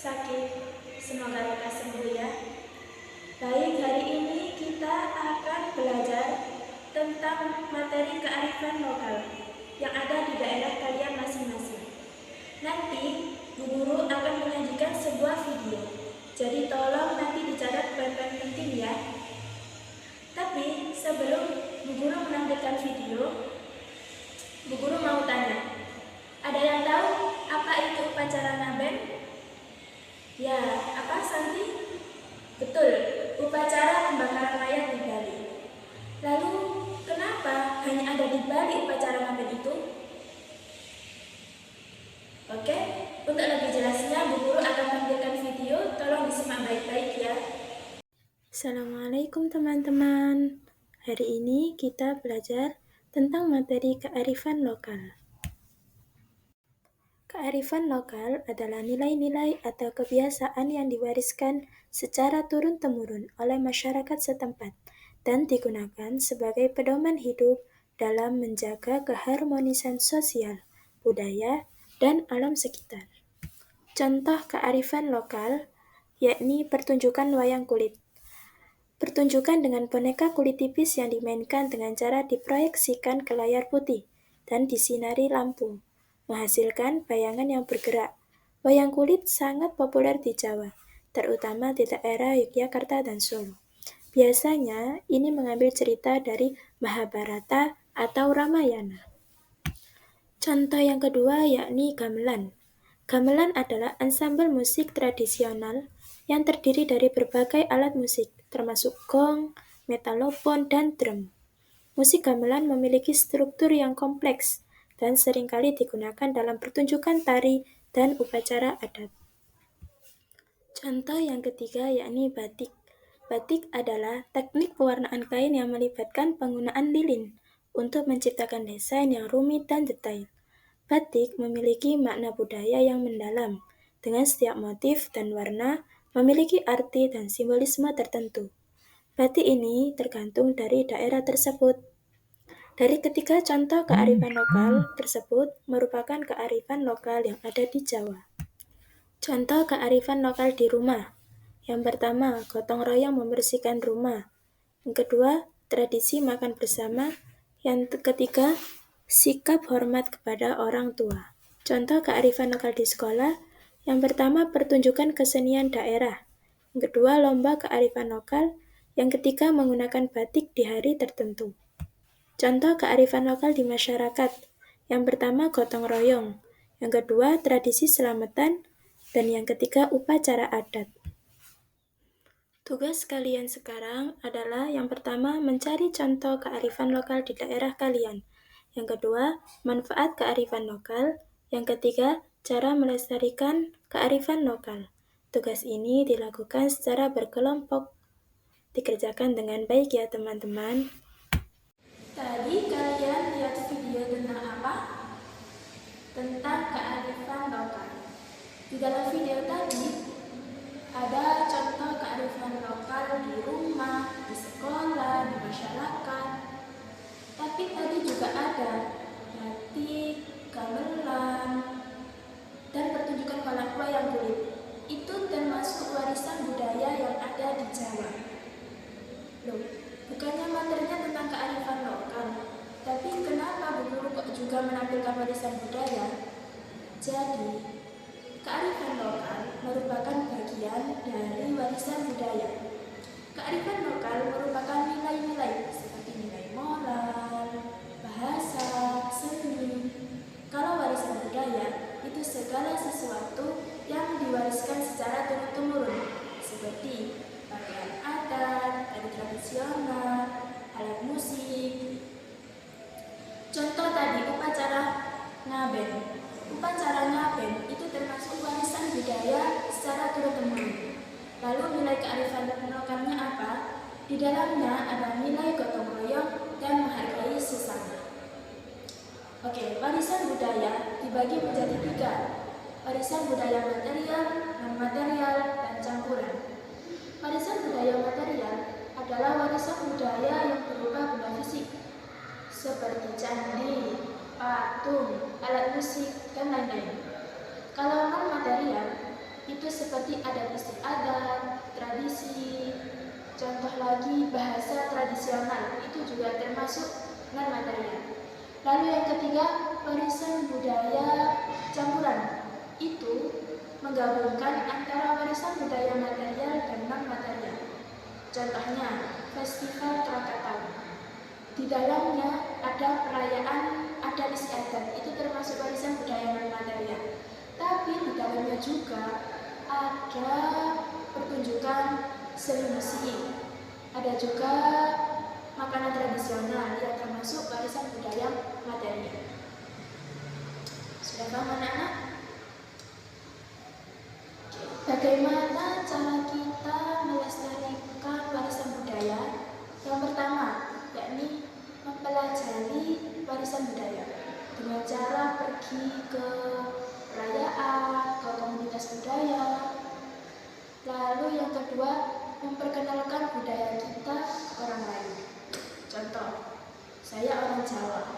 sakit. Semoga lekas sembuh ya. Baik, hari ini kita akan belajar tentang materi kearifan lokal yang ada di daerah kalian masing-masing. Nanti Bu Guru akan menyajikan sebuah video, jadi tolong nanti dicatat poin-poin penting ya. Tapi sebelum Bu Guru menampilkan video, Bu Guru mau tanya, ada yang tahu apa itu upacara ngaben? Ya, apa Santi? Betul, upacara pembakaran mayat di Bali. Lalu, kenapa hanya ada di Bali upacara ngaben itu? Oke, untuk lebih jelasnya Bu Guru akan tampilkan video, tolong disimak baik-baik ya. Assalamualaikum teman-teman. Hari ini kita belajar tentang materi kearifan lokal. Kearifan lokal adalah nilai-nilai atau kebiasaan yang diwariskan secara turun-temurun oleh masyarakat setempat dan digunakan sebagai pedoman hidup dalam menjaga keharmonisan sosial, budaya, dan alam sekitar. Contoh kearifan lokal yakni pertunjukan wayang kulit. Pertunjukan dengan boneka kulit tipis yang dimainkan dengan cara diproyeksikan ke layar putih dan disinari lampu, menghasilkan bayangan yang bergerak. Wayang kulit sangat populer di Jawa, terutama di daerah Yogyakarta dan Solo. Biasanya ini mengambil cerita dari Mahabharata atau Ramayana. Contoh yang kedua yakni gamelan. Gamelan adalah ansambel musik tradisional yang terdiri dari berbagai alat musik, termasuk gong, metalofon, dan drum. Musik gamelan memiliki struktur yang kompleks dan seringkali digunakan dalam pertunjukan tari dan upacara adat. Contoh yang ketiga yakni batik. Batik adalah teknik pewarnaan kain yang melibatkan penggunaan lilin untuk menciptakan desain yang rumit dan detail. Batik memiliki makna budaya yang mendalam, dengan setiap motif dan warna memiliki arti dan simbolisme tertentu. Batik ini tergantung dari daerah tersebut. Dari ketiga contoh kearifan lokal tersebut merupakan kearifan lokal yang ada di Jawa. Contoh kearifan lokal di rumah. Yang pertama, gotong royong membersihkan rumah. Yang kedua, tradisi makan bersama. Yang ketiga, sikap hormat kepada orang tua. Contoh kearifan lokal di sekolah. Yang pertama, pertunjukan kesenian daerah. Yang kedua, lomba kearifan lokal. Yang ketiga, menggunakan batik di hari tertentu. Contoh kearifan lokal di masyarakat. Yang pertama, gotong royong. Yang kedua, tradisi selamatan. Dan yang ketiga, upacara adat. Tugas kalian sekarang adalah yang pertama, mencari contoh kearifan lokal di daerah kalian. Yang kedua, manfaat kearifan lokal. Yang ketiga, cara melestarikan kearifan lokal. Tugas ini dilakukan secara berkelompok. Dikerjakan dengan baik ya teman-teman. Tadi kalian lihat video tentang apa? Tentang kearifan lokal. Di dalam video tadi, ada contoh kearifan lokal di rumah, di sekolah, di masyarakat. Tapi tadi juga ada batik, gamelan, dan pertunjukan wayang kulit. Itu termasuk warisan budaya yang ada di Jawa. Loh, bukannya materinya tentang kearifan lokal, tapi kenapa Bu Guru kok juga menampilkan warisan budaya? Jadi, kearifan lokal merupakan bagian dari warisan budaya. Kearifan lokal merupakan nilai-nilai seperti nilai moral, bahasa, seni. Kalau warisan budaya, itu segala sesuatu yang diwariskan secara turun-temurun, seperti pakaian adat, tari tradisional, alat musik. Contoh tadi upacara ngaben. Upacara ngaben itu termasuk warisan budaya secara turun-temurun. Lalu nilai kearifan lokalnya apa? Di dalamnya ada nilai gotong royong dan menghargai sesama. Oke, warisan budaya dibagi menjadi 3. Warisan budaya material, non-material, dan campuran. Warisan budaya material adalah warisan budaya yang berupa benda fisik, seperti candi, patung, alat musik, dan lain-lain. Kalau non-material, itu seperti adat istiadat, tradisi, contoh lagi bahasa tradisional, itu juga termasuk non material. Lalu yang ketiga, warisan budaya campuran, itu menggabungkan antara warisan budaya material dan non material. Contohnya, Festival Krakatau. Di dalamnya ada perayaan adat istiadat, itu termasuk warisan budaya non material. Tapi di dalamnya juga ada pertunjukan seni musik, ada juga makanan tradisional yang termasuk warisan budaya material. Sudah paham anak-anak? Bagaimana cara kita melestarikan warisan budaya? Yang pertama, yakni mempelajari warisan budaya dengan cara pergi ke perayaan, ke komunitas budaya. Lalu yang kedua, memperkenalkan budaya kita ke orang lain. Contoh, saya orang Jawa,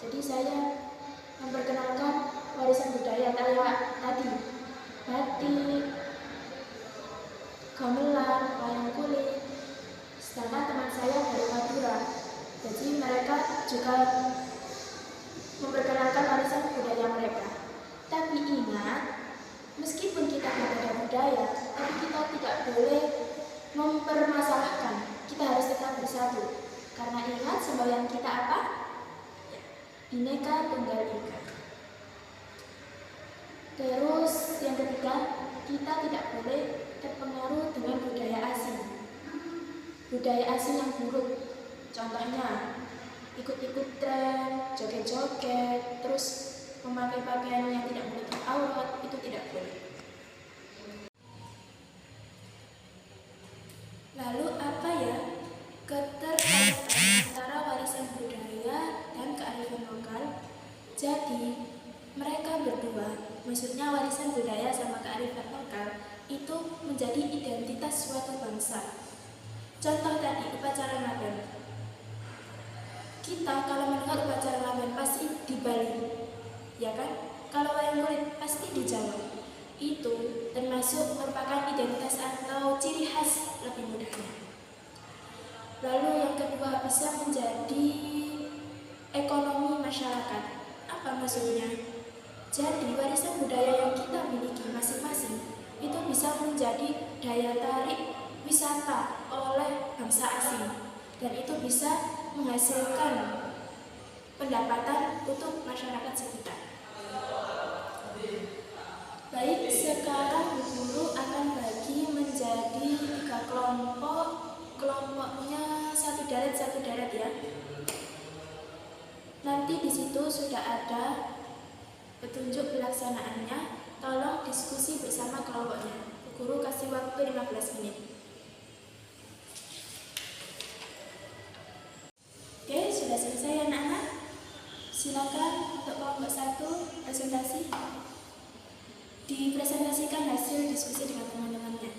jadi saya memperkenalkan warisan budaya tadi, batik, gamelan, wayang kulit. Sedangkan teman saya dari Madura, jadi mereka juga memperkenalkan warisan budaya mereka. Tapi ingat, meskipun kita berbeda budaya, tapi kita tidak boleh mempermasalahkan. Kita harus tetap bersatu. Karena ingat, semboyan kita apa? Bhinneka Tunggal Ika. Terus yang ketiga, kita tidak boleh terpengaruh dengan budaya asing. Budaya asing yang buruk, contohnya ikut-ikut tren, joget-joget, terus memakai pakaian yang tidak menutup aurat, itu tidak boleh. Lalu apa ya keterkaitan antara warisan budaya dan kearifan lokal? Jadi mereka berdua, maksudnya warisan budaya sama kearifan lokal, itu menjadi identitas suatu bangsa. Contoh tadi, upacara Ngaben. Kita kalau mendengar upacara Ngaben pasti di Bali, ya kan? Kalau wayang kulit pasti di Jawa. Itu termasuk merupakan identitas atau ciri khas lebih mudahnya. Lalu yang kedua, bisa menjadi ekonomi masyarakat. Apa maksudnya? Jadi warisan budaya yang kita miliki masing-masing itu bisa menjadi daya tarik wisata oleh bangsa asing, dan itu bisa menghasilkan pendapatan untuk masyarakat sekitar. Baik, sekarang Bu Guru akan bagi menjadi 3 kelompok. Kelompoknya satu deret ya. Nanti di situ sudah ada petunjuk pelaksanaannya. Tolong diskusi bersama kelompoknya. Bu Guru kasih waktu 15 menit. Oke, sudah selesai anak-anak? Silakan untuk kelompok 1 presentasi. Dipresentasikan hasil diskusi dengan teman-temannya.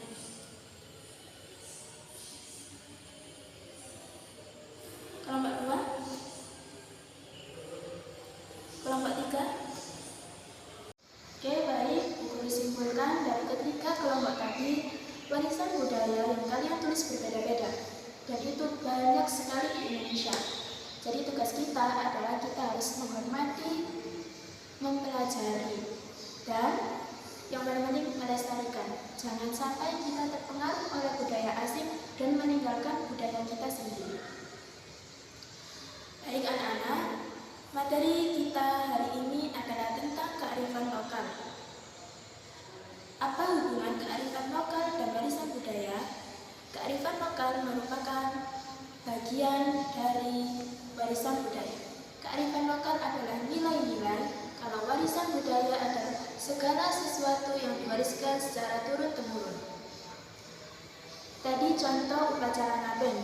Kelompok 2, kelompok 3. Oke, baik. Bu Guru simpulkan dari ketiga kelompok tadi, warisan budaya yang kalian tulis berbeda-beda, dan itu banyak sekali di Indonesia. Jadi tugas kita adalah kita harus menghormati, mempelajari, dan yang paling penting melestarikan. Jangan sampai kita terpengaruh oleh budaya asing dan meninggalkan budaya kita sendiri. Baik anak-anak, materi kita hari ini adalah tentang kearifan lokal. Apa hubungan kearifan lokal dan warisan budaya? Kearifan lokal merupakan bagian dari warisan budaya. Kearifan lokal adalah nilai-nilai, kalau warisan budaya adalah segala sesuatu yang diwariskan secara turun-temurun. Tadi contoh upacara Ngaben.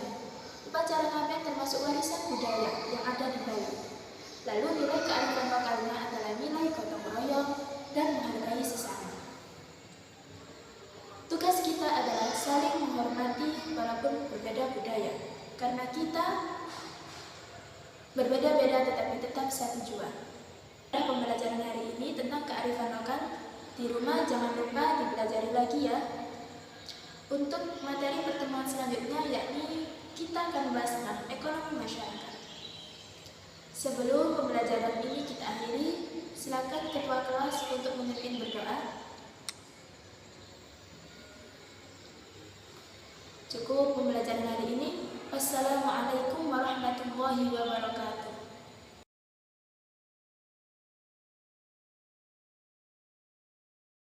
Upacara Ngaben termasuk warisan budaya yang ada di Bali. Lalu nilai kearifan lokalnya adalah nilai gotong royong dan menghargai sesama. Tugas kita adalah saling menghormati walaupun berbeda budaya, karena kita berbeda-beda tetapi tetap satu jua. Pembelajaran hari ini tentang kearifan lokal Di rumah jangan lupa dipelajari lagi ya. Untuk materi pertemuan selanjutnya yakni kita akan membahas tentang ekonomi masyarakat. Sebelum pembelajaran ini kita akhiri, silakan ketua kelas untuk memimpin berdoa. Cukup pembelajaran hari ini. Wassalamualaikum warahmatullahi wabarakatuh.